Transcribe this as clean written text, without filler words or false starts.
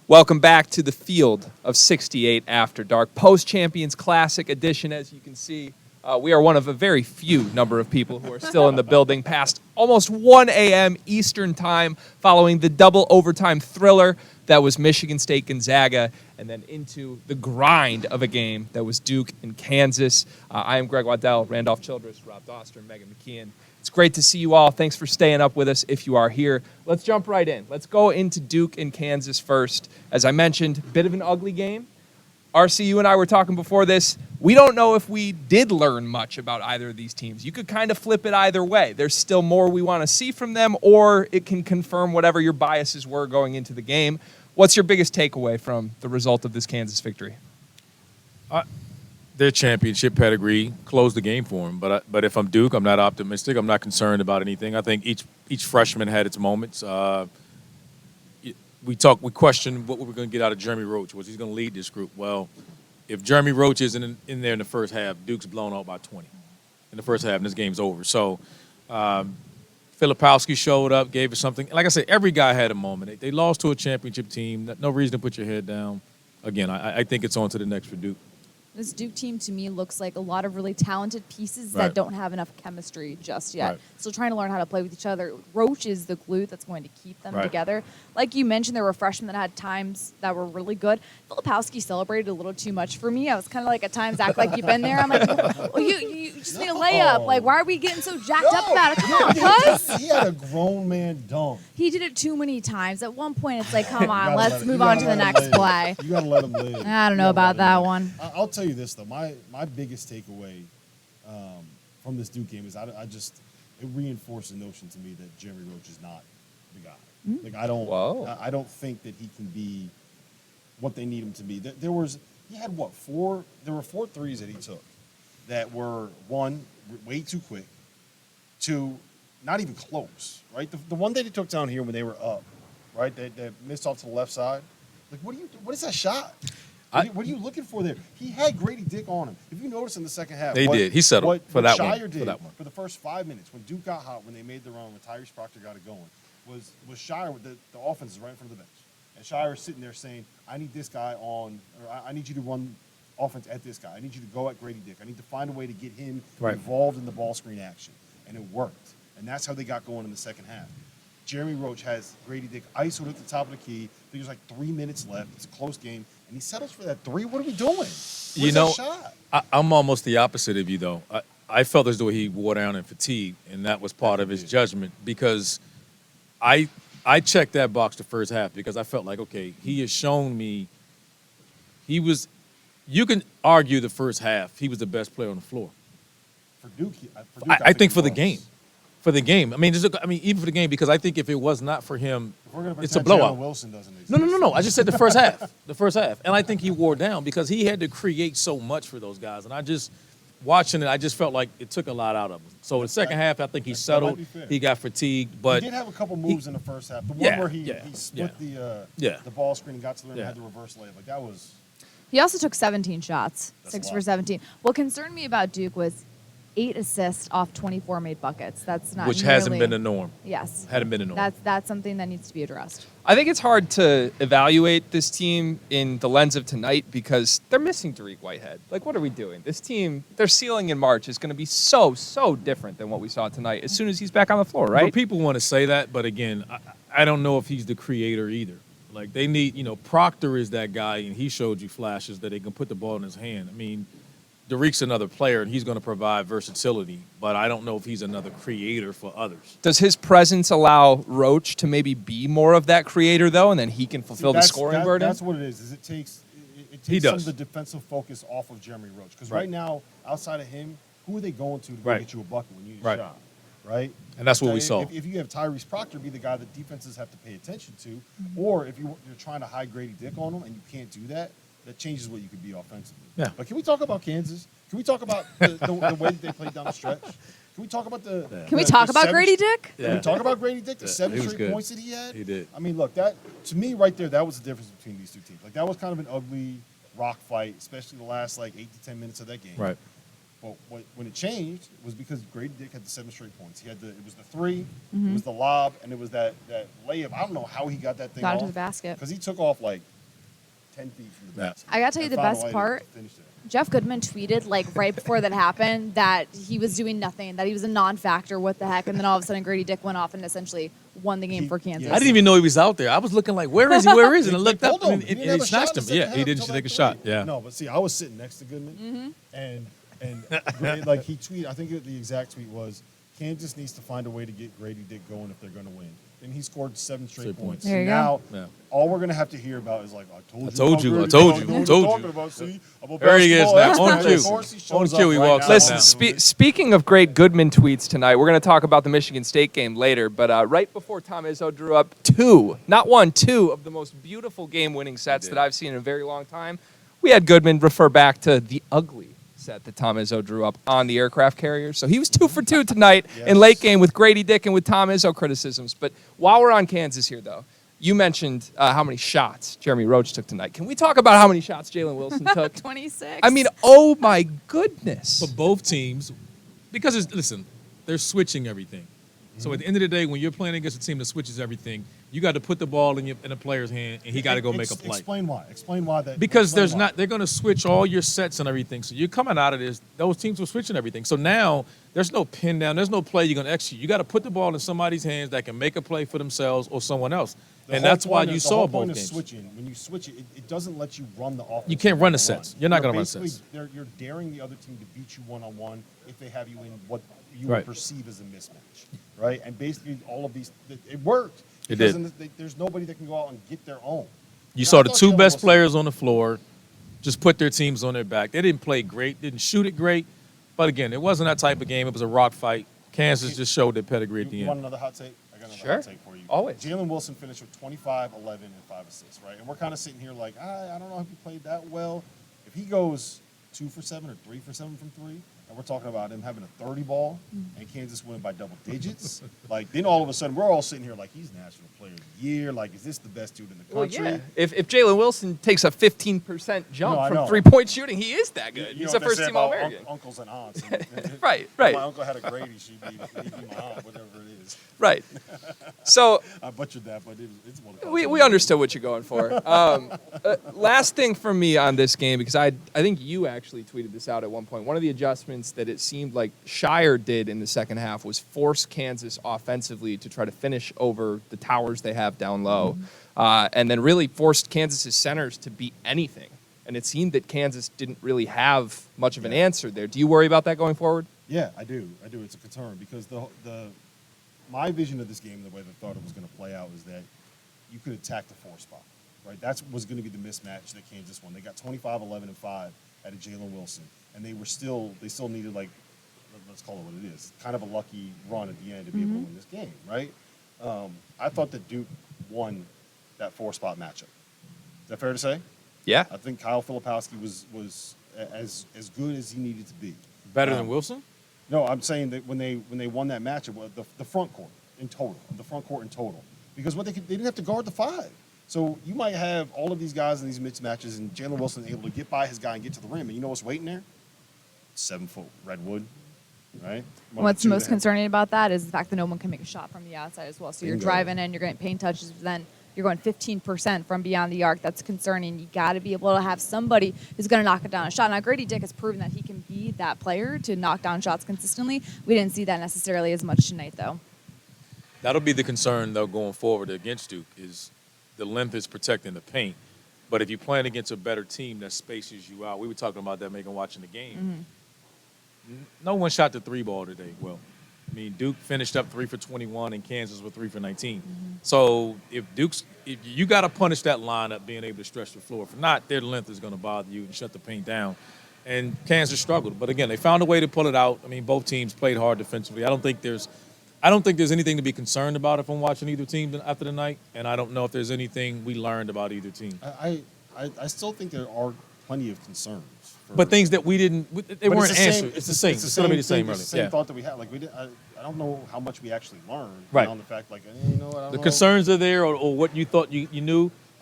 Welcome back to the Field of 68 After Dark, Post-Champions Classic edition. As you can see, we are one of a very few number of people who are still in the building past almost 1 a.m. Eastern time following the double overtime thriller that was Michigan State Gonzaga, and then into the grind of a game that was Duke and Kansas. I am Greg Waddell, Randolph Childress, Rob Doster, and Megan McKeon. It's great to see you all. Thanks for staying up with us if you are here. Let's jump right in. Let's go into Duke and Kansas first. As I mentioned, bit of an ugly game. RC, you and I were talking before this. We don't know if we did learn much about either of these teams. You could kind of flip it either way. There's still more we want to see from them, or it can confirm whatever your biases were going into the game. What's your biggest takeaway from the result of this Kansas victory? Their championship pedigree closed the game for them. But if I'm Duke, I'm not optimistic. I'm not concerned about anything. I think each freshman had its moments. We questioned what we were going to get out of Jeremy Roach. Was he going to lead this group? Well, if Jeremy Roach isn't in there in the first half, Duke's blown out by 20 in the first half, and this game's over. So Filipowski showed up, gave us something. Like I said, every guy had a moment. They lost to a championship team. No reason to put your head down. Again, I think it's on to the next for Duke. This Duke team, to me, looks like a lot of really talented pieces that don't have enough chemistry just yet. Right. Still trying to learn how to play with each other. Roach is the glue that's going to keep them together. Like you mentioned, there were freshmen that had times that were really good. Filipowski celebrated a little too much for me. I was kind of like, at times, act like you've been there. I'm like, well, you just need a layup. Like, why are we getting so jacked up about it? Come on, cuz. He had a grown man dunk. He did it too many times. At one point, it's like, come on, let's move on to the next play. You got to let him live. I don't know about that one. I'll tell you this, though. My biggest takeaway from this Duke game is it reinforced the notion to me that Jeremy Roach is not the guy. Like I don't think that he can be what they need him to be. There were 4 threes that he took that were, one, way too quick, two, not even close, right? The one that he took down here when they were up, right, that missed off to the left side. Like, what is that shot? What are you looking for there? He had Grady Dick on him. If you notice in the second half, He settled for that one. For the first 5 minutes, when Duke got hot, when they made the run, when Tyrese Proctor got it going, was Shire with the offense is right in front of the bench. And Shire is sitting there saying, I need this guy on, or I need you to run offense at this guy. I need you to go at Grady Dick. I need to find a way to get him involved in the ball screen action. And it worked. And that's how they got going in the second half. Jeremy Roach has Grady Dick isoed at the top of the key. I think there's like 3 minutes left. It's a close game. And he settles for that three. What are we doing? Where's that shot? I'm almost the opposite of you, though. I felt as though he wore down in fatigue, and that was part of his judgment because I checked that box the first half because I felt like, okay, he has shown me you can argue the first half he was the best player on the floor. For Duke, I think for the game. For the game. I mean, even for the game, because I think if it was not for him, it's a blowout. Wilson doesn't exist. No. I just said the first half. The first half. And I think he wore down because he had to create so much for those guys. And I just, watching it, I just felt like it took a lot out of him. So the second half, I think he settled. He got fatigued. But he did have a couple moves in the first half. The one where he split the ball screen and got to there and had the reverse layup. Like, that was... He also took 17 shots, 6 for 17. What concerned me about Duke was 8 assists off 24 made buckets. That's not Which hasn't been the norm. Yes. Hadn't been the norm. That's something that needs to be addressed. I think it's hard to evaluate this team in the lens of tonight because they're missing Dariq Whitehead. Like, what are we doing? This team, their ceiling in March is going to be so different than what we saw tonight as soon as he's back on the floor, right? Well, people want to say that, but again, I don't know if he's the creator either. Like, they need, Proctor is that guy, and he showed you flashes that they can put the ball in his hand. I mean, Dariq's another player, and he's going to provide versatility, but I don't know if he's another creator for others. Does his presence allow Roach to maybe be more of that creator, though, and then he can fulfill the scoring burden? That's what it is it takes some of the defensive focus off of Jeremy Roach. Because right now, outside of him, who are they going to go get you a bucket when you need a shot? Right? And that's what we saw. If you have Tyrese Proctor be the guy that defenses have to pay attention to, or if you're trying to hide Grady Dick on him and you can't do that, that changes what you could be offensively. Yeah. But can we talk about Kansas? Can we talk about the way that they played down the stretch? Can we talk about Can we talk about Grady Dick? Can we talk about Grady Dick? The 7 straight points that he had? He did. I mean, look, that to me right there, that was the difference between these two teams. Like, that was kind of an ugly rock fight, especially the last 8 to 10 minutes of that game. Right. But when it changed was because Grady Dick had the 7 straight points. It was the 3, it was the lob, and it was that layup. I don't know how he got that thing Got off. into the basket. Because he took off like 10 feet from the basket. I got to tell you the best part. Jeff Goodman tweeted like right before that happened that he was doing nothing, that he was a non-factor. What the heck? And then all of a sudden Grady Dick went off and essentially won the game for Kansas. I didn't even know he was out there. I was looking like, where is he? Where is he? And I looked up and he he snatched him. Yeah, he didn't take a shot. Yeah. No, but see, I was sitting next to Goodman, and like he tweeted, I think the exact tweet was, Kansas needs to find a way to get Grady Dick going if they're going to win. And he scored 7 straight points. There you now, go. all we're going to have to hear about is like, I told you. See, There he is now. On cue. On cue, he walks up now. Listen, speaking of great Goodman tweets tonight, we're going to talk about the Michigan State game later. But right before Tom Izzo drew up 2, not 1, 2 of the most beautiful game-winning sets that I've seen in a very long time, we had Goodman refer back to the ugly set that Tom Izzo drew up on the aircraft carrier. So he was 2 for 2 tonight in late game with Grady Dick and with Tom Izzo criticisms. But while we're on Kansas here, though, you mentioned how many shots Jeremy Roach took tonight. Can we talk about how many shots Jalen Wilson took? 26. I mean, oh my goodness. For both teams, because listen, they're switching everything. So at the end of the day, when you're playing against a team that switches everything, you got to put the ball in a player's hand, and he got to go make a play. Explain why. Explain why that. Because they're going to switch all your sets and everything. So you're coming out of this. Those teams were switching everything. So now there's no pin down. There's no play you're going to execute. You got to put the ball in somebody's hands that can make a play for themselves or someone else. And that's why you saw both games. Switching, when you switch it doesn't let you run the offense. You can't run the sets. You're not going to run sets. You're daring the other team to beat you one-on-one if they have you in what you would perceive as a mismatch, right? And basically all of these, it worked. It did. There's nobody that can go out and get their own. You saw the 2 best players on the floor just put their teams on their back. They didn't play great, didn't shoot it great. But again, it wasn't that type of game. It was a rock fight. Kansas just showed their pedigree at the end. You want another hot take? I got another hot take for you. Always. Jalen Wilson finished with 25, 11, and 5 assists, right? And we're kind of sitting here like, I don't know if he played that well. If he goes 2 for 7 or 3 for 7 from 3, and we're talking about him having a 30 ball and Kansas winning by double digits, like then all of a sudden we're all sitting here like he's National Player of the Year. Like, is this the best dude in the country? Well, yeah. If Jalen Wilson takes a 15% jump from 3-point shooting, he is that good. He's a first-team All-American. Uncles and aunts. Right. My uncle had a Grady. She'd be my aunt, whatever it is. Right. So I butchered that, but it's one of we understood what you're going for. Last thing for me on this game, because I think you actually tweeted this out at one point. One of the adjustments that it seemed like Shire did in the second half was force Kansas offensively to try to finish over the towers they have down low, and then really forced Kansas's centers to beat anything. And it seemed that Kansas didn't really have much of an answer there. Do you worry about that going forward? Yeah, I do. It's a concern because my vision of this game, the way I thought it was going to play out, is that you could attack the 4 spot, right? That was going to be the mismatch that Kansas won. They got 25, 11, and 5 out of Jalen Wilson, and they still needed, like, let's call it what it is, kind of a lucky run at the end to be able to win this game, right? I thought that Duke won that 4 spot matchup. Is that fair to say? Yeah. I think Kyle Filipowski was as good as he needed to be. Better than Wilson? No, I'm saying that when they won that matchup, the front court in total, because they didn't have to guard the 5. So you might have all of these guys in these mismatches, and Jalen Wilson able to get by his guy and get to the rim, and you know what's waiting there? 7-foot redwood, right? What's most concerning about that is the fact that no one can make a shot from the outside as well. So you're driving in, you're getting paint touches, but then you're going 15% from beyond the arc. That's concerning. You got to be able to have somebody who's going to knock it down a shot. Now, Grady Dick has proven that he can be that player to knock down shots consistently. We didn't see that necessarily as much tonight, though. That'll be the concern, though, going forward against Duke, is the length is protecting the paint. But if you're playing against a better team that spaces you out, we were talking about that, Megan, watching the game. No one shot the 3 ball today. Well, I mean, Duke finished up 3 for 21, and Kansas with 3 for 19. So if you got to punish that lineup being able to stretch the floor. If not, their length is going to bother you and shut the paint down. And Kansas struggled, but again, they found a way to pull it out. I mean, both teams played hard defensively. I don't think there's anything to be concerned about if I'm watching either team after the night, and I don't know if there's anything we learned about either team. I still think there are plenty of concerns. But things that we didn't, they weren't answered. It's the same. It's going to be the same. It's the same thought that we had. Like I don't know how much we actually learned. Right. On the fact, like, you know what? The concerns are there, or what you thought you knew.